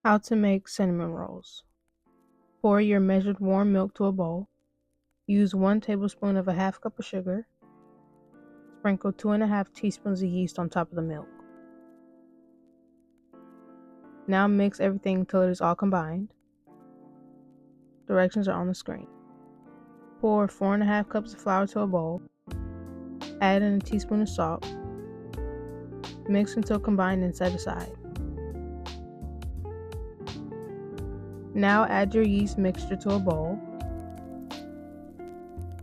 How to make cinnamon rolls. Pour your measured warm milk to a bowl. Use 1 tablespoon of a half cup of sugar. Sprinkle 2½ teaspoons of yeast on top of the milk. Now mix everything until it is all combined. Directions are on the screen. Pour 4½ cups of flour to a bowl. Add in a teaspoon of salt. Mix until combined and set aside. Now add your yeast mixture to a bowl.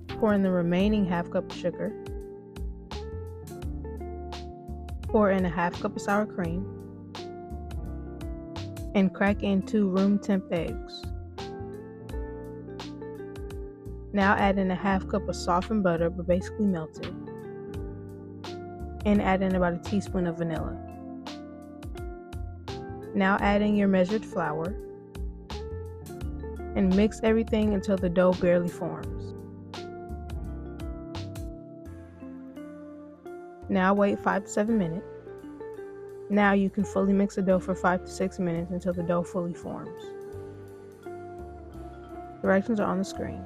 Pour in the remaining ½ cup of sugar. Pour in a ½ cup of sour cream. And crack in 2 room temp eggs. Now add in a ½ cup of softened butter, but basically melted. And add in about a teaspoon of vanilla. Now add in your measured flour. And mix everything until the dough barely forms. Now wait 5 to 7 minutes. Now you can fully mix the dough for 5 to 6 minutes until the dough fully forms. Directions are on the screen.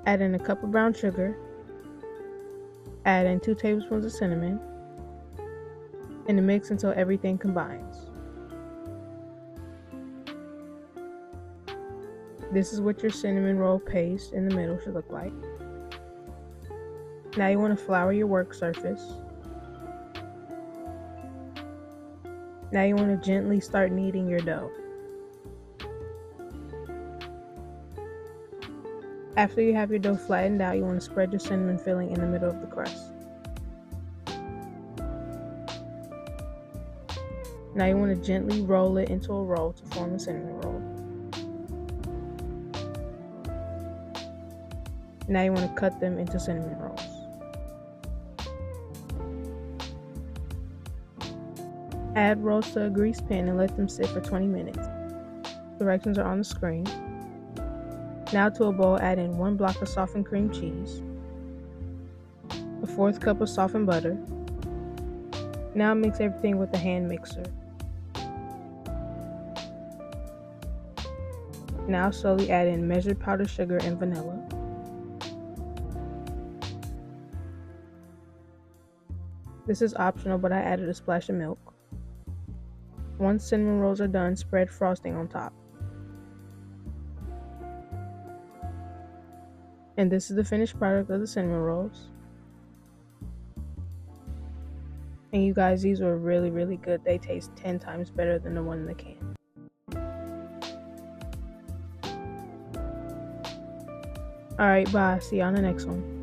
Add in a cup of brown sugar. Add in 2 tablespoons of cinnamon. And mix until everything combines. This is what your cinnamon roll paste in the middle should look like. Now you want to flour your work surface. Now you want to gently start kneading your dough. After you have your dough flattened out, you want to spread your cinnamon filling in the middle of the crust. Now you want to gently roll it into a roll to form a cinnamon roll. Now you want to cut them into cinnamon rolls. Add rolls to a greased pan and let them sit for 20 minutes. Directions are on the screen. Now to a bowl, add in 1 block of softened cream cheese, a 1/4 cup of softened butter. Now mix everything with a hand mixer. Now slowly add in measured powdered sugar and vanilla. This is optional, but I added a splash of milk. Once cinnamon rolls are done, spread frosting on top. And this is the finished product of the cinnamon rolls. And you guys, these were really, really good. They taste 10 times better than the one in the can. Alright, bye. See you on the next one.